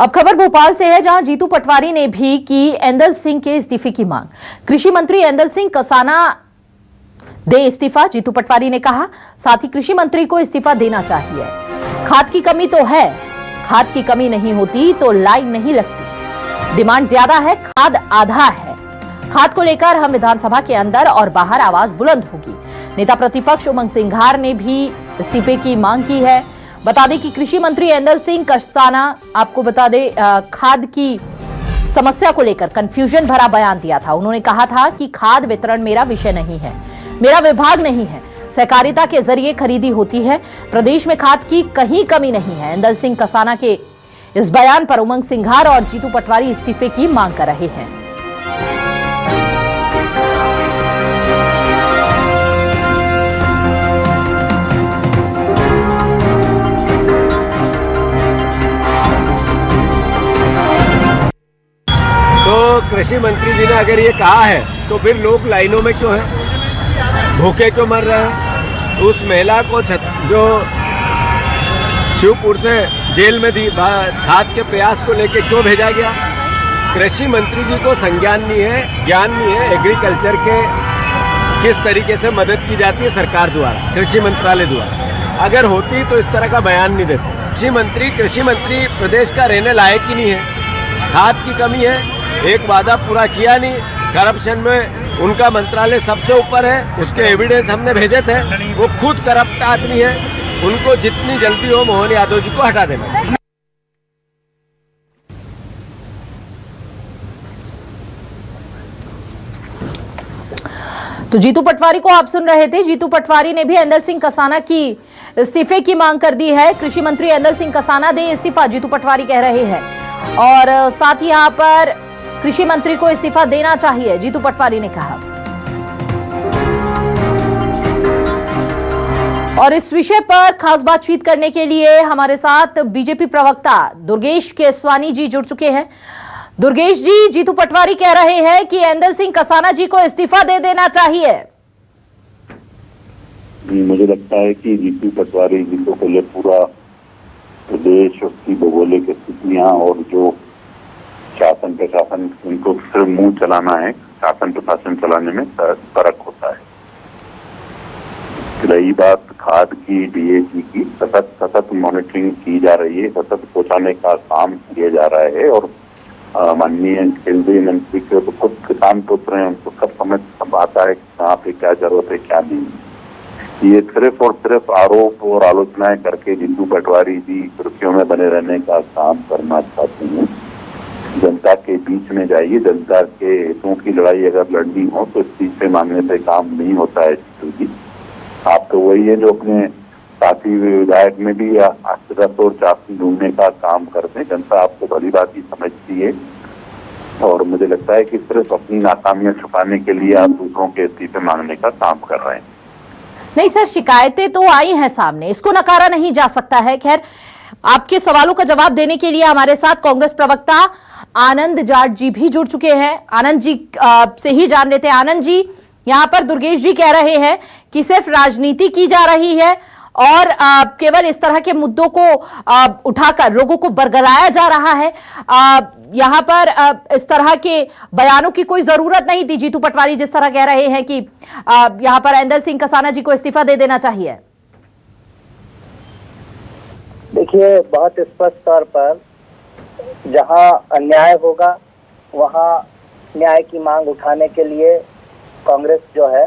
अब खबर भोपाल से है, जहां जीतू पटवारी ने भी की एंदल सिंह के इस्तीफे की मांग। कृषि मंत्री एंदल सिंह कसाना दे इस्तीफा, जीतू पटवारी ने कहा। साथ ही कृषि मंत्री को इस्तीफा देना चाहिए। खाद की कमी तो है, खाद की कमी नहीं होती तो लाइन नहीं लगती। डिमांड ज्यादा है, खाद आधा है। खाद को लेकर हम विधानसभा के अंदर और बाहर आवाज बुलंद होगी। नेता प्रतिपक्ष उमंग सिंघार ने भी इस्तीफे की मांग की है। बता दें कि कृषि मंत्री एंदल सिंह कसाना, आपको बता दें, खाद की समस्या को लेकर कंफ्यूजन भरा बयान दिया था। उन्होंने कहा था कि खाद वितरण मेरा विषय नहीं है, मेरा विभाग नहीं है, सहकारिता के जरिए खरीदी होती है। प्रदेश में खाद की कहीं कमी नहीं है। एंदल सिंह कसाना के इस बयान पर उमंग सिंघार और जीतू पटवारी इस्तीफे की मांग कर रहे हैं। तो कृषि मंत्री जी ने अगर ये कहा है तो फिर लोग लाइनों में क्यों हैं, भूखे क्यों मर रहे हैं? उस महिला को जो शिवपुर से जेल में दी खाद के प्रयास को लेके क्यों भेजा गया? कृषि मंत्री जी को संज्ञान नहीं है, ज्ञान नहीं है एग्रीकल्चर के किस तरीके से मदद की जाती है सरकार द्वारा, कृषि मंत्रालय द्वारा। अगर होती तो इस तरह का बयान नहीं देते। कृषि मंत्री प्रदेश का रहने लायक ही नहीं है। खाद की कमी है, एक वादा पूरा किया नहीं, करप्शन में उनका मंत्रालय सबसे ऊपर है, उसके एविडेंस हमने भेजे थे। वो खुद करप्ट आदमी है, उनको जितनी जल्दी हो मोहन यादव जी को हटा देना। तो जीतू पटवारी को आप सुन रहे थे। जीतू पटवारी ने भी एंदल सिंह कसाना की इस्तीफे की मांग कर दी है। कृषि मंत्री एंदल सिंह कसाना दे इस्तीफा, जीतू पटवारी कह रहे हैं। और साथ ही यहां पर कृषि मंत्री को इस्तीफा देना चाहिए, जीतू पटवारी ने कहा। और इस विषय पर खास बातचीत करने के लिए हमारे साथ बीजेपी प्रवक्ता दुर्गेश केसवानी जी जुड़ चुके हैं। दुर्गेश जी, जीतू पटवारी कह रहे हैं कि एंदल सिंह कसाना जी को इस्तीफा दे देना चाहिए। मुझे लगता है कि जीतू पटवारी जी को पहले पूरा प्रदेश, उसकी भौगोलिक स्थितियां और जो शासन प्रशासन, उनको सिर्फ मुंह चलाना है, शासन प्रशासन चलाने में फर्क होता है। रही बात खाद की, डीएपी की, सतत मॉनिटरिंग की जा रही है, सतत पहुंचाने का काम किया जा रहा है। और माननीय केंद्रीय मंत्री के तो खुद किसान पुत्र हैं, उनको सब समझ सब आता है कहाँ पे क्या जरूरत है क्या नहीं। ये सिर्फ और सिर्फ आरोप और आलोचनाएं करके जीतू पटवारी जी सुर्खियों में बने रहने का काम करना चाहते हैं। जनता के बीच में जाइए, जनता के हितों की लड़ाई अगर लड़नी हो तो इस्तीफे मांगने से काम नहीं होता है। जीतू जी, आप तो वही है जो अपने साथी विधायक में भी आश्चर्य और चापी ढूंढने का काम करते हैं। जनता आपको भली बात ही समझती है और मुझे लगता है कि सिर्फ अपनी नाकामियां छुपाने के लिए आप दूसरों के इस्तीफे मांगने का काम कर रहे हैं। नहीं सर, शिकायतें तो आई हैं सामने, इसको नकारा नहीं जा सकता है। खैर, आपके सवालों का जवाब देने के लिए हमारे साथ कांग्रेस प्रवक्ता आनंद जाट जी भी जुड़ चुके हैं। आनंद जी से ही जान लेते हैं। आनंद जी, यहाँ पर दुर्गेश जी कह रहे हैं कि सिर्फ राजनीति की जा रही है और केवल इस तरह के मुद्दों को उठाकर लोगों को बरगलाया जा रहा है। यहाँ पर इस तरह के बयानों की कोई जरूरत नहीं थी। जीतू पटवारी जिस तरह कह रहे हैं कि यहाँ पर एंदल सिंह कसाना जी को इस्तीफा दे देना चाहिए। देखिए, बहुत स्पष्ट तौर पर जहां अन्याय होगा वहां न्याय की मांग उठाने के लिए कांग्रेस जो है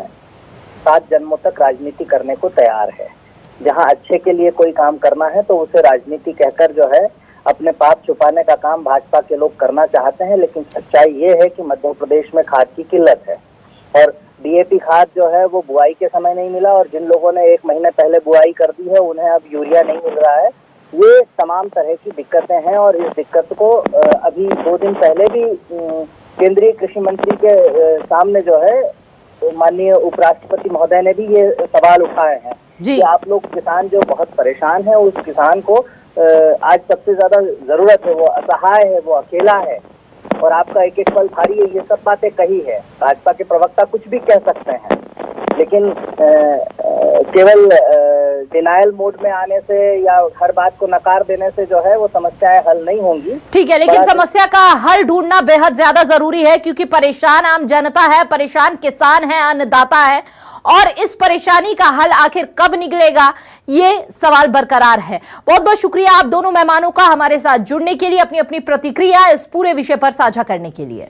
7 जन्मों तक राजनीति करने को तैयार है। जहां अच्छे के लिए कोई काम करना है तो उसे राजनीति कहकर जो है अपने पाप छुपाने का काम भाजपा के लोग करना चाहते हैं। लेकिन सच्चाई ये है कि मध्य प्रदेश में खाद की किल्लत है और डीएपी खाद जो है वो बुआई के समय नहीं मिला और जिन लोगों ने 1 महीने पहले बुआई कर दी है उन्हें अब यूरिया नहीं मिल रहा है। ये तमाम तरह की दिक्कतें हैं और इस दिक्कत को अभी 2 दिन पहले भी केंद्रीय कृषि मंत्री के सामने जो है माननीय उपराष्ट्रपति महोदय ने भी ये सवाल उठाए हैं कि आप लोग किसान जो बहुत परेशान है, उस किसान को आज सबसे ज्यादा जरूरत है, वो असहाय है, वो अकेला है और आपका एक एक पल थारी है। ये सब बातें कही है। भाजपा के प्रवक्ता कुछ भी कह सकते हैं लेकिन केवल डिनायल मोड में आने से या हर बात को नकार देने से जो है वो समस्याएं हल नहीं होंगी। ठीक है, लेकिन समस्या का हल ढूंढना बेहद ज्यादा जरूरी है, क्योंकि परेशान आम जनता है, परेशान किसान है, अन्नदाता है, और इस परेशानी का हल आखिर कब निकलेगा, ये सवाल बरकरार है। बहुत बहुत शुक्रिया आप दोनों मेहमानों का हमारे साथ जुड़ने के लिए, अपनी अपनी प्रतिक्रिया इस पूरे विषय पर साझा करने के लिए।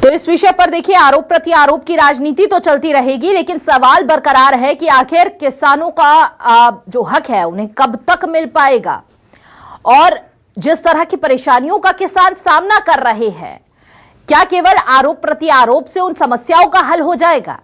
तो इस विषय पर देखिए, आरोप प्रति आरोप की राजनीति तो चलती रहेगी, लेकिन सवाल बरकरार है कि आखिर किसानों का जो हक है उन्हें कब तक मिल पाएगा, और जिस तरह की परेशानियों का किसान सामना कर रहे हैं, क्या केवल आरोप प्रति आरोप से उन समस्याओं का हल हो जाएगा?